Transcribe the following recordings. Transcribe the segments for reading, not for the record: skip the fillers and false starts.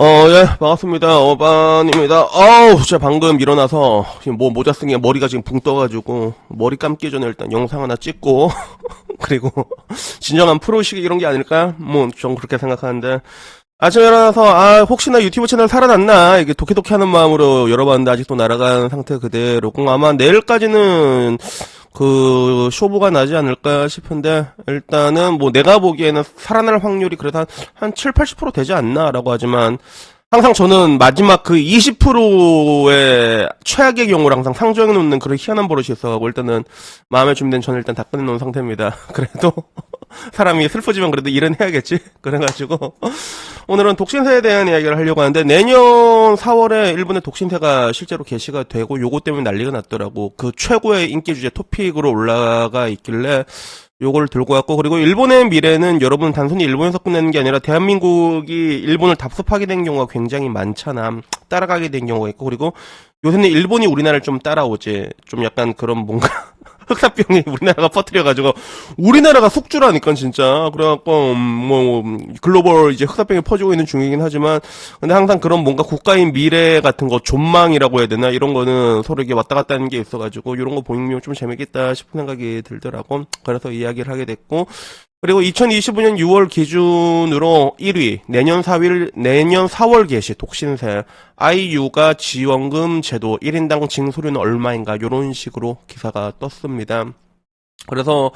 예, 반갑습니다. 어반입니다. 제가 방금 일어나서, 지금 뭐 모자 쓴 게 머리가 지금 붕 떠가지고, 머리 감기 전에 일단 영상 하나 찍고, 그리고, 진정한 프로식 이런 게 아닐까? 뭐, 좀 그렇게 생각하는데, 아침에 일어나서, 혹시나 유튜브 채널 살아났나? 이게 도끼도끼 하는 마음으로 열어봤는데, 아직도 날아간 상태 그대로고, 아마 내일까지는, 쇼부가 나지 않을까 싶은데, 일단은 뭐 내가 보기에는 살아날 확률이 그래도 한 7, 80% 되지 않나라고 하지만, 항상 저는 마지막 그 20%의 최악의 경우를 항상 상정해 놓는 그런 희한한 버릇이 있어가고, 일단은 마음의 준비된 저는 일단 다 꺼내놓은 상태입니다. 그래도, 사람이 슬퍼지면 그래도 일은 해야겠지? 그래가지고, 오늘은 독신세에 대한 이야기를 하려고 하는데, 내년 4월에 일본의 독신세가 실제로 개시가 되고, 요거 때문에 난리가 났더라고. 그 최고의 인기 주제 토픽으로 올라가 있길래, 요걸 들고 왔고, 그리고 일본의 미래는 여러분 단순히 일본에서 끝내는 게 아니라 대한민국이 일본을 답습하게 된 경우가 굉장히 많잖아. 따라가게 된 경우가 있고, 그리고 요새는 일본이 우리나라를 좀 따라오지. 좀 약간 그런 뭔가, 흑사병이 우리나라가 퍼뜨려가지고, 우리나라가 숙주라니까, 진짜. 그래갖고, 글로벌 이제 흑사병이 퍼지고 있는 중이긴 하지만, 근데 항상 그런 뭔가 국가인 미래 같은 거, 존망이라고 해야 되나? 이런 거는 서로 이게 왔다 갔다 하는 게 있어가지고, 이런 거 보면 좀 재밌겠다 싶은 생각이 들더라고. 그래서 이야기를 하게 됐고, 그리고 2025년 6월 기준으로 1위, 내년 4월 개시 독신세, 아이유가 지원금 제도 1인당 징수료는 얼마인가, 요런 식으로 기사가 떴습니다. 그래서,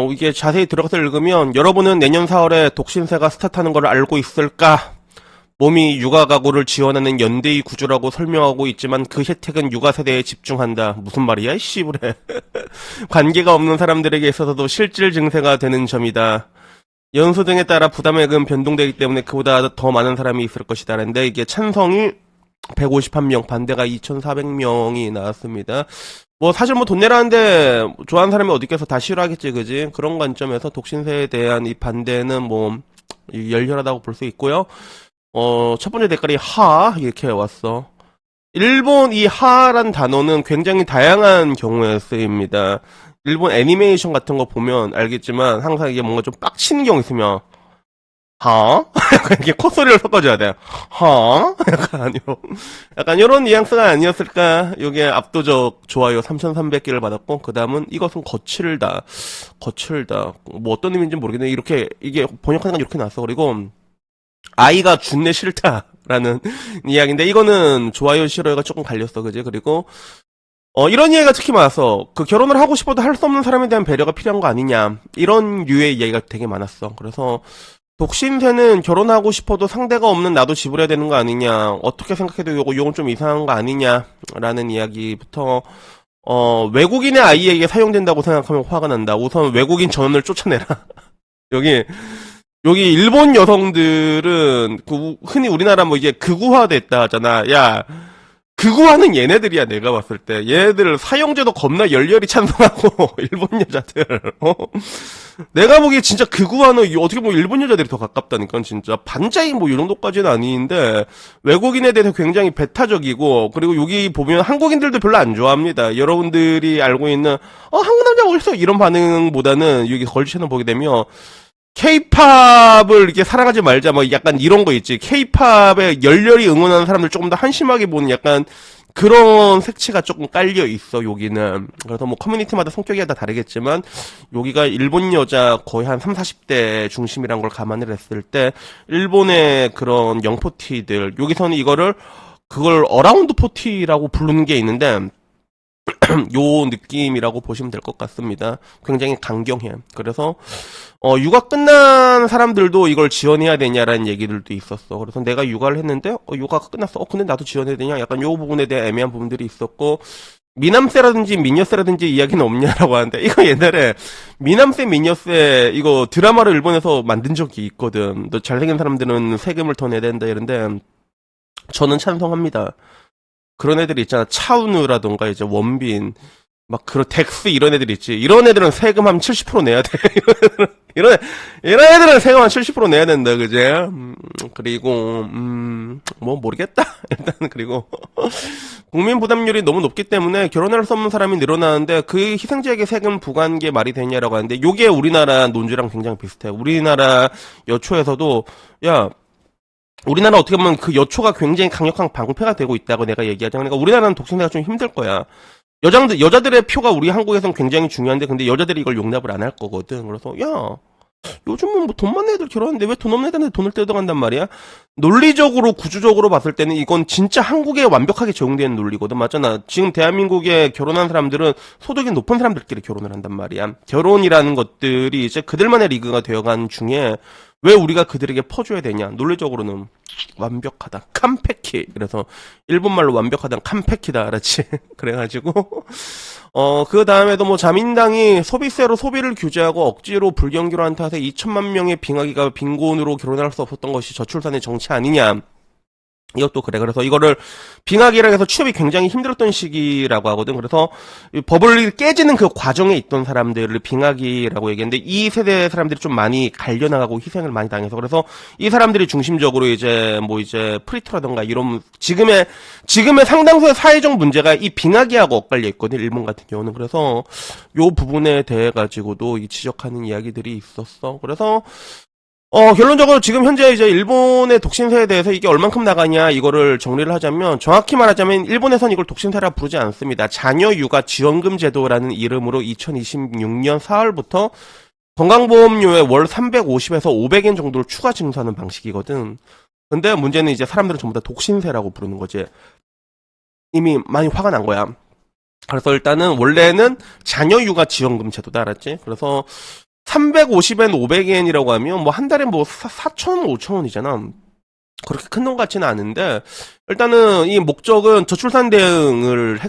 이게 자세히 들어가서 읽으면, 여러분은 내년 4월에 독신세가 스타트하는 걸 알고 있을까? 몸이 육아 가구를 지원하는 연대의 구조라고 설명하고 있지만 그 혜택은 육아 세대에 집중한다. 무슨 말이야, 씨부래. 관계가 없는 사람들에게 있어서도 실질 증세가 되는 점이다. 연수 등에 따라 부담액은 변동되기 때문에 그보다 더 많은 사람이 있을 것이다. 근데 이게 찬성이 151명, 반대가 2,400명이 나왔습니다. 뭐 사실 뭐 돈 내라는데 좋아하는 사람이 어디 있겠어. 다 싫어하겠지, 그지? 그런 관점에서 독신세에 대한 이 반대는 뭐 열렬하다고 볼 수 있고요. 첫 번째 댓글이 이렇게 왔어. 일본 이 하란 단어는 굉장히 다양한 경우에 쓰입니다. 일본 애니메이션 같은 거 보면 알겠지만 항상 이게 뭔가 좀 빡치는 경우 있으면 약간 이렇게 콧소리를 섞어줘야 돼. 약간 이런 뉘앙스가 아니었을까. 이게 압도적 좋아요 3,300개를 받았고 그 다음은 이것은 거칠다. 뭐 어떤 의미인지 모르겠는데 이렇게 이게 번역하는 건 이렇게 나왔어. 그리고 아이가 준내 싫다라는 이야기인데 이거는 좋아요 싫어요가 조금 갈렸어, 그지? 그리고 이런 이야기가 특히 많았어. 그 결혼을 하고 싶어도 할 수 없는 사람에 대한 배려가 필요한 거 아니냐, 이런 류의 이야기가 되게 많았어. 그래서 독신세는 결혼하고 싶어도 상대가 없는 나도 지불해야 되는 거 아니냐, 어떻게 생각해도 요건 좀 이상한 거 아니냐라는 이야기부터 외국인의 아이에게 사용된다고 생각하면 화가 난다. 우선 외국인 전원을 쫓아내라. 여기 일본 여성들은 흔히 우리나라 뭐 이게 극우화됐다 하잖아. 야, 극우화는 얘네들이야. 내가 봤을 때 얘네들 사형제도 겁나 열렬히 찬성하고 일본 여자들. 내가 보기에 진짜 극우화는 어떻게 보면 일본 여자들이 더 가깝다니까. 진짜 반자인 뭐 이 정도까지는 아닌데 외국인에 대해서 굉장히 배타적이고, 그리고 여기 보면 한국인들도 별로 안 좋아합니다. 여러분들이 알고 있는 한국 남자 어딨어 이런 반응보다는 여기 걸즈 채널 보게 되면 케이팝을 이렇게 사랑하지 말자, 뭐 약간 이런 거 있지. 케이팝에 열렬히 응원하는 사람들 조금 더 한심하게 보는 약간 그런 색채가 조금 깔려 있어, 여기는. 그래서 뭐 커뮤니티마다 성격이 다 다르겠지만, 여기가 일본 여자 거의 한 3, 40대 중심이란 걸 감안을 했을 때, 일본의 그런 영포티들, 여기서는 그걸 어라운드 포티라고 부르는 게 있는데, 요 느낌이라고 보시면 될 것 같습니다. 굉장히 강경해. 그래서 육아 끝난 사람들도 이걸 지원해야 되냐라는 얘기들도 있었어. 그래서 내가 육아를 했는데 육아가 끝났어. 근데 나도 지원해야 되냐? 약간 요 부분에 대한 애매한 부분들이 있었고, 미남세라든지 미녀세라든지 이야기는 없냐라고 하는데, 이거 옛날에 미남세 미녀세 이거 드라마를 일본에서 만든 적이 있거든. 너 잘생긴 사람들은 세금을 더 내야 된다 이런데, 저는 찬성합니다. 그런 애들이 있잖아. 차은우라던가 이제 원빈, 막 그런 덱스 이런 애들 있지. 이런 애들은 세금 한 70% 내야 돼. 이런 애들은 세금 한 70% 내야 된다, 그제? 그리고 뭐 모르겠다. 일단 그리고 국민 부담률이 너무 높기 때문에 결혼할 수 없는 사람이 늘어나는데 그 희생자에게 세금 부과한 게 말이 되냐라고 하는데, 요게 우리나라 논지랑 굉장히 비슷해. 우리나라 여초에서도 야, 우리나라 어떻게 보면 그 여초가 굉장히 강력한 방패가 되고 있다고 내가 얘기하자. 그러니까 우리나라는 독신세가 좀 힘들 거야. 여자들의 표가 우리 한국에선 굉장히 중요한데, 근데 여자들이 이걸 용납을 안 할 거거든. 그래서, 야, 요즘은 뭐 돈 많은 애들 결혼하는데 왜 돈 없는 애들한테 돈을 떼어간단 말이야? 논리적으로, 구조적으로 봤을 때는 이건 진짜 한국에 완벽하게 적용되는 논리거든. 맞잖아. 지금 대한민국에 결혼한 사람들은 소득이 높은 사람들끼리 결혼을 한단 말이야. 결혼이라는 것들이 이제 그들만의 리그가 되어간 중에 왜 우리가 그들에게 퍼줘야 되냐? 논리적으로는 완벽하다. 캄페키. 그래서 일본말로 완벽하다는 캄페키다. 알았지? 그래가지고 그 다음에도 뭐 자민당이 소비세로 소비를 규제하고 억지로 불경기로 탓에 2천만 명의 빙하기가 빈곤으로 결혼할 수 없었던 것이 저출산의 정치 아니냐. 이것도 그래. 그래서 이거를 빙하기라 해서 취업이 굉장히 힘들었던 시기라고 하거든. 그래서 버블이 깨지는 그 과정에 있던 사람들을 빙하기라고 얘기했는데, 이 세대 사람들이 좀 많이 갈려나가고 희생을 많이 당해서, 그래서 이 사람들이 중심적으로 이제 프리트라던가 이런 지금의 상당수의 사회적 문제가 이 빙하기하고 엇갈려 있거든. 일본 같은 경우는. 그래서 요 부분에 대해 가지고도 이 지적하는 이야기들이 있었어. 그래서 결론적으로 지금 현재 이제 일본의 독신세에 대해서 이게 얼만큼 나가냐, 이거를 정리를 하자면, 정확히 말하자면 일본에선 이걸 독신세라 부르지 않습니다. 자녀 육아 지원금 제도라는 이름으로 2026년 4월부터 건강보험료에 월 350에서 500엔 정도를 추가 징수하는 방식이거든. 근데 문제는 이제 사람들은 전부 다 독신세라고 부르는 거지. 이미 많이 화가 난 거야. 그래서 일단은 원래는 자녀 육아 지원금 제도다, 알았지? 그래서 350엔, 500엔이라고 하면 뭐 한 달에 뭐 4,000원, 5,000원이잖아. 그렇게 큰 돈 같지는 않은데, 일단은 이 목적은 저출산 대응의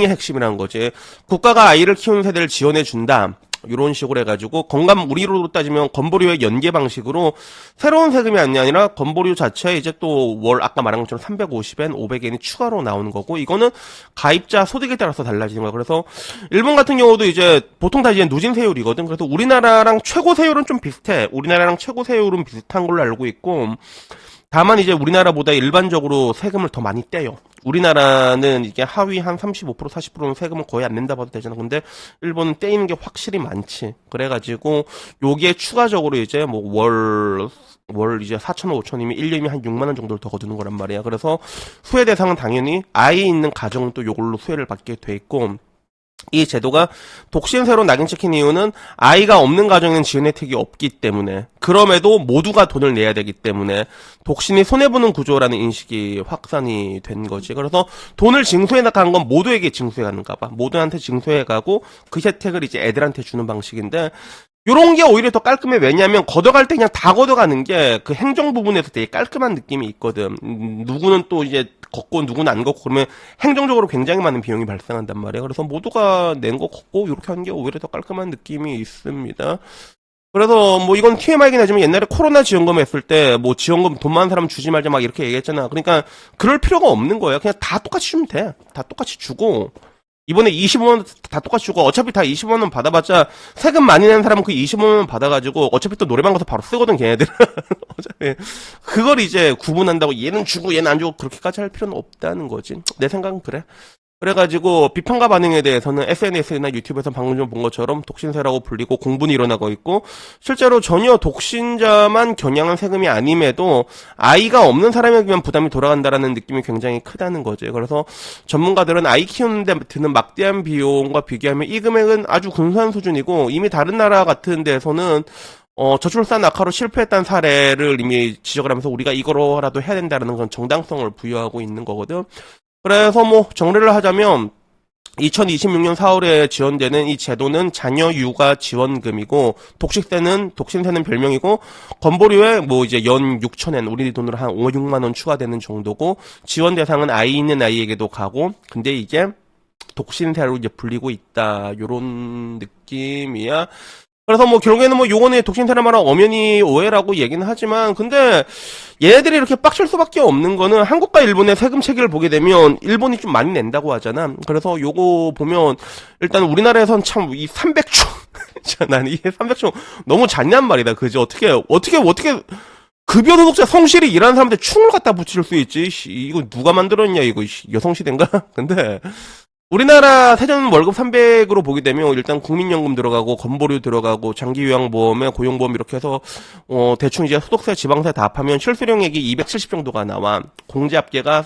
핵심이라는 거지. 국가가 아이를 키우는 세대를 지원해 준다. 이런 식으로 해가지고 우리로 따지면 건보료의 연계 방식으로 새로운 세금이 아니라 건보료 자체에 이제 또 아까 말한 것처럼 350엔, 500엔이 추가로 나오는 거고, 이거는 가입자 소득에 따라서 달라지는 거야. 그래서 일본 같은 경우도 이제 보통 다 이제 누진 세율이거든. 그래서 우리나라랑 최고 세율은 좀 비슷해. 우리나라랑 최고 세율은 비슷한 걸로 알고 있고, 다만 이제 우리나라보다 일반적으로 세금을 더 많이 떼요. 우리나라는 이게 하위 한 35%, 40%는 세금을 거의 안 낸다 봐도 되잖아. 근데 일본은 떼이는 게 확실히 많지. 그래가지고 여기에 추가적으로 이제 뭐 월 이제 4,000원, 5,000원이면 1년이면 한 6만 원 정도를 더 거두는 거란 말이야. 그래서 수혜 대상은 당연히 아이 있는 가정은 또 요걸로 수혜를 받게 돼 있고, 이 제도가 독신세로 낙인 찍힌 이유는 아이가 없는 가정에는 지원 혜택이 없기 때문에, 그럼에도 모두가 돈을 내야 되기 때문에 독신이 손해보는 구조라는 인식이 확산이 된 거지. 그래서 돈을 징수해 나가는 건 모두에게 징수해 가는가 봐. 모두한테 징수해 가고 그 혜택을 이제 애들한테 주는 방식인데, 요런 게 오히려 더 깔끔해. 왜냐면 걷어갈 때 그냥 다 걷어가는 게 그 행정 부분에서 되게 깔끔한 느낌이 있거든. 누구는 또 이제 걷고 누구는 안 걷고 그러면 행정적으로 굉장히 많은 비용이 발생한단 말이에요. 그래서 모두가 낸 거 걷고 이렇게 하는 게 오히려 더 깔끔한 느낌이 있습니다. 그래서 뭐 이건 TMI이긴 하지만 옛날에 코로나 지원금 했을 때 뭐 지원금 돈 많은 사람 주지 말자 막 이렇게 얘기했잖아. 그러니까 그럴 필요가 없는 거예요. 그냥 다 똑같이 주면 돼. 다 똑같이 주고, 이번에 25만원 다 똑같이 주고, 어차피 다 25만원 받아봤자 세금 많이 내는 사람은 그 25만원 받아가지고 어차피 또 노래방 가서 바로 쓰거든, 걔네들은. 어차피 그걸 이제 구분한다고 얘는 주고 얘는 안 주고 그렇게까지 할 필요는 없다는 거지. 내 생각은 그래. 그래가지고 비판과 반응에 대해서는 SNS나 유튜브에서 방금 좀 본 것처럼 독신세라고 불리고 공분이 일어나고 있고, 실제로 전혀 독신자만 겨냥한 세금이 아님에도 아이가 없는 사람에게만 부담이 돌아간다라는 느낌이 굉장히 크다는 거지. 그래서 전문가들은 아이 키우는데 드는 막대한 비용과 비교하면 이 금액은 아주 근소한 수준이고, 이미 다른 나라 같은 데서는 저출산 악화로 실패했다는 사례를 이미 지적을 하면서 우리가 이거로라도 해야 된다는 건 정당성을 부여하고 있는 거거든. 그래서 뭐 정리를 하자면 2026년 4월에 지원되는 이 제도는 자녀 육아 지원금이고, 독신세는 별명이고, 건보료에 뭐 이제 연 6,000엔, 우리 돈으로 한 5, 6만 원 추가되는 정도고, 지원 대상은 아이 있는 아이에게도 가고, 근데 이게 독신세로 이제 불리고 있다, 요런 느낌이야. 그래서 뭐 결국에는 뭐 요거는 독신세를 말한 엄연히 오해라고 얘기는 하지만, 근데 얘네들이 이렇게 빡칠 수밖에 없는 거는 한국과 일본의 세금 체계를 보게 되면 일본이 좀 많이 낸다고 하잖아. 그래서 요거 보면 일단 우리나라에선 참 이 300조 난 이게 300조 너무 잔인한 말이다. 그지? 어떻게 급여 노동자 성실히 일하는 사람한테 충을 갖다 붙일 수 있지? 이거 누가 만들었냐, 이거 여성시대인가? 근데 우리나라 세전 월급 300으로 보게 되면 일단 국민연금 들어가고 건보료 들어가고 장기요양보험에 고용보험 이렇게 해서 대충 이제 소득세 지방세 다 합하면 실수령액이 270 정도가 나와. 공제합계가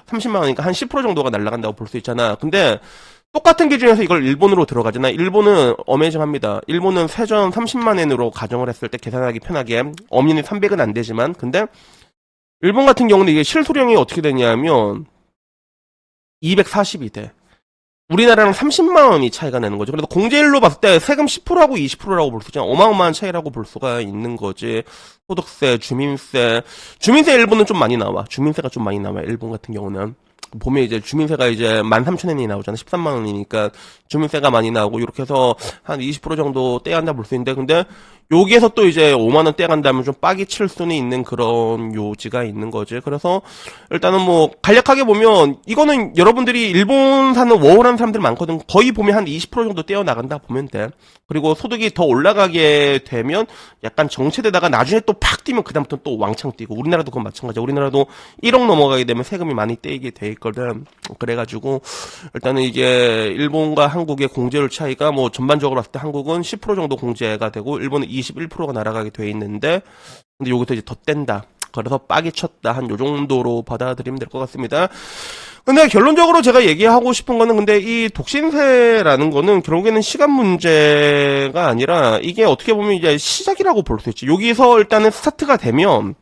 30만 원이니까 한 10% 정도가 날아간다고 볼 수 있잖아. 근데 똑같은 기준에서 이걸 일본으로 들어가잖아. 일본은 어메이징합니다. 일본은 세전 30만 엔으로 가정을 했을 때 계산하기 편하게 엄연히 300은 안 되지만 근데 일본 같은 경우는 이게 실수령이 어떻게 되냐면 240이 돼. 우리나라랑 30만 원이 차이가 나는 거죠. 그래서 공제율로 봤을 때 세금 10%하고 20%라고 볼 수 있잖아. 어마어마한 차이라고 볼 수가 있는 거지. 소득세, 주민세 일본은 좀 많이 나와. 주민세가 좀 많이 나와. 일본 같은 경우는. 보면 이제 주민세가 이제 13,000엔이 나오잖아. 13만 원이니까 주민세가 많이 나오고 이렇게 해서 한 20% 정도 떼한다 볼 수 있는데 근데 여기에서 또 이제 5만 원 떼간다면 좀 빡이 칠 수는 있는 그런 요지가 있는 거지. 그래서 일단은 뭐 간략하게 보면 이거는 여러분들이 일본 사는 워홀한 사람들 많거든. 거의 보면 한 20% 정도 떼어 나간다 보면 돼. 그리고 소득이 더 올라가게 되면 약간 정체되다가 나중에 또 팍 뛰면 그다음부터 또 왕창 뛰고 우리나라도 그건 마찬가지야. 우리나라도 1억 넘어가게 되면 세금이 많이 떼이게 돼 있거든. 그래가지고 일단은 이게 일본과 한국의 공제율 차이가 뭐 전반적으로 봤을 때 한국은 10% 정도 공제가 되고 일본은 21%가 날아가게 돼 있는데 근데 여기서 이제 더 뗀다. 그래서 빡이 쳤다. 한 요 정도로 받아들이면 될 것 같습니다. 근데 결론적으로 제가 얘기하고 싶은 거는 근데 이 독신세라는 거는 결국에는 시간 문제가 아니라 이게 어떻게 보면 이제 시작이라고 볼 수 있지. 여기서 일단은 스타트가 되면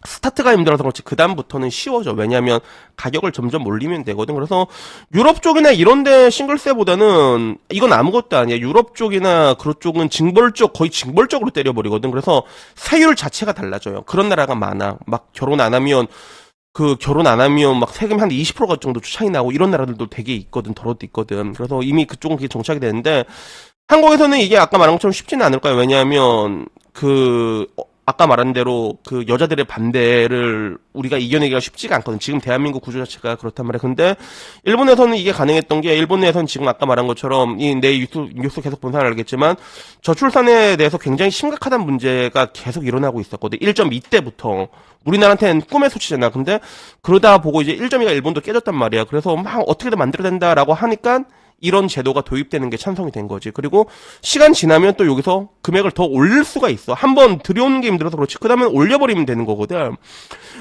스타트가 힘들어서 그렇지 그다음부터는 쉬워져. 왜냐하면 가격을 점점 올리면 되거든. 그래서 유럽 쪽이나 이런데 싱글세보다는 이건 아무것도 아니야. 유럽 쪽이나 그런 쪽은 거의 징벌적으로 때려버리거든. 그래서 세율 자체가 달라져요. 그런 나라가 많아. 막 결혼 안 하면 막 세금 한 20% 정도 차이 나고 이런 나라들도 되게 있거든. 더러도 있거든. 그래서 이미 그쪽은 그게 정착이 되는데 한국에서는 이게 아까 말한 것처럼 쉽지는 않을 거야. 왜냐하면 아까 말한 대로 그 여자들의 반대를 우리가 이겨내기가 쉽지가 않거든. 지금 대한민국 구조 자체가 그렇단 말이야. 근데 일본에서는 이게 가능했던 게 일본에서는 지금 아까 말한 것처럼 내 뉴스 계속 본 사람 알겠지만 저출산에 대해서 굉장히 심각하다는 문제가 계속 일어나고 있었거든. 1.2 때부터. 우리나라한테는 꿈의 수치잖아. 근데 그러다 보고 이제 1.2가 일본도 깨졌단 말이야. 그래서 막 어떻게든 만들어야 된다라고 하니까 이런 제도가 도입되는 게 찬성이 된 거지. 그리고 시간 지나면 또 여기서 금액을 더 올릴 수가 있어. 한번 들여오는 게 힘들어서 그렇지. 그 다음에 올려버리면 되는 거거든.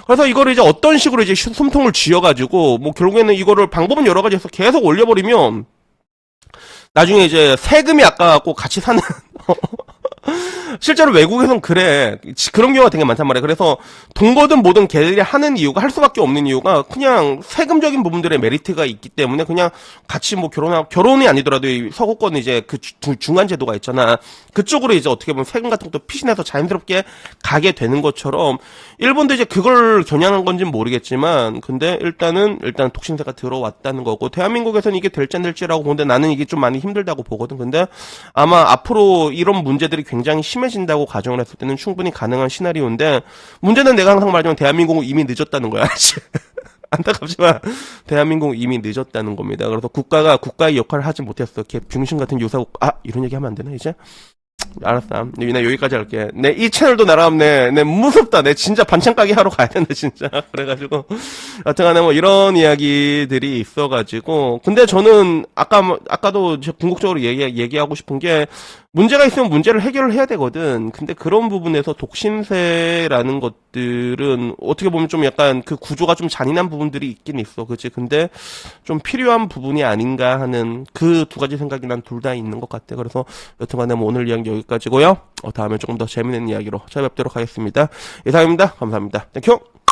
그래서 이거를 이제 어떤 식으로 이제 숨통을 쥐어가지고, 뭐 결국에는 이거를 방법은 여러 가지 해서 계속 올려버리면, 나중에 이제 세금이 아까갖고 같이 사는, 실제로 외국에선 그래. 그런 경우가 되게 많단 말이야. 그래서 동거든 뭐든 걔들이 하는 이유가 할 수밖에 없는 이유가 그냥 세금적인 부분들의 메리트가 있기 때문에 그냥 같이 뭐 결혼이 아니더라도 이 서구권 이제 그 중간 제도가 있잖아. 그쪽으로 이제 어떻게 보면 세금 같은 것도 피신해서 자연스럽게 가게 되는 것처럼 일본도 이제 그걸 겨냥한 건지는 모르겠지만 근데 일단 독신세가 들어왔다는 거고 대한민국에서는 이게 될지 안 될지라고 보는데 나는 이게 좀 많이 힘들다고 보거든. 근데 아마 앞으로 이런 문제들이 굉장히 심해진다고 가정을 했을 때는 충분히 가능한 시나리오인데 문제는 내가 항상 말하지만 대한민국은 이미 늦었다는 거야. 안타깝지만 대한민국은 이미 늦었다는 겁니다. 그래서 국가가 국가의 역할을 하지 못했어. 이렇게 병신 같은 유사국 이런 얘기 하면 안 되나 이제? 알았어. 나 여기까지 할게. 이 채널도 날아갔네. 무섭다. 진짜 반찬 가게 하러 가야 된다, 진짜. 그래가지고. 여튼간에 뭐 이런 이야기들이 있어가지고. 근데 저는 아까도 궁극적으로 얘기하고 싶은 게 문제가 있으면 문제를 해결을 해야 되거든. 근데 그런 부분에서 독신세라는 것들은 어떻게 보면 좀 약간 그 구조가 좀 잔인한 부분들이 있긴 있어. 그치? 근데 좀 필요한 부분이 아닌가 하는 그 두 가지 생각이 난 둘 다 있는 것 같아. 그래서 여튼간에 뭐 오늘 이야기 여기까지고요. 다음에 조금 더 재밌는 이야기로 찾아뵙도록 하겠습니다. 이상입니다. 감사합니다. 땡큐!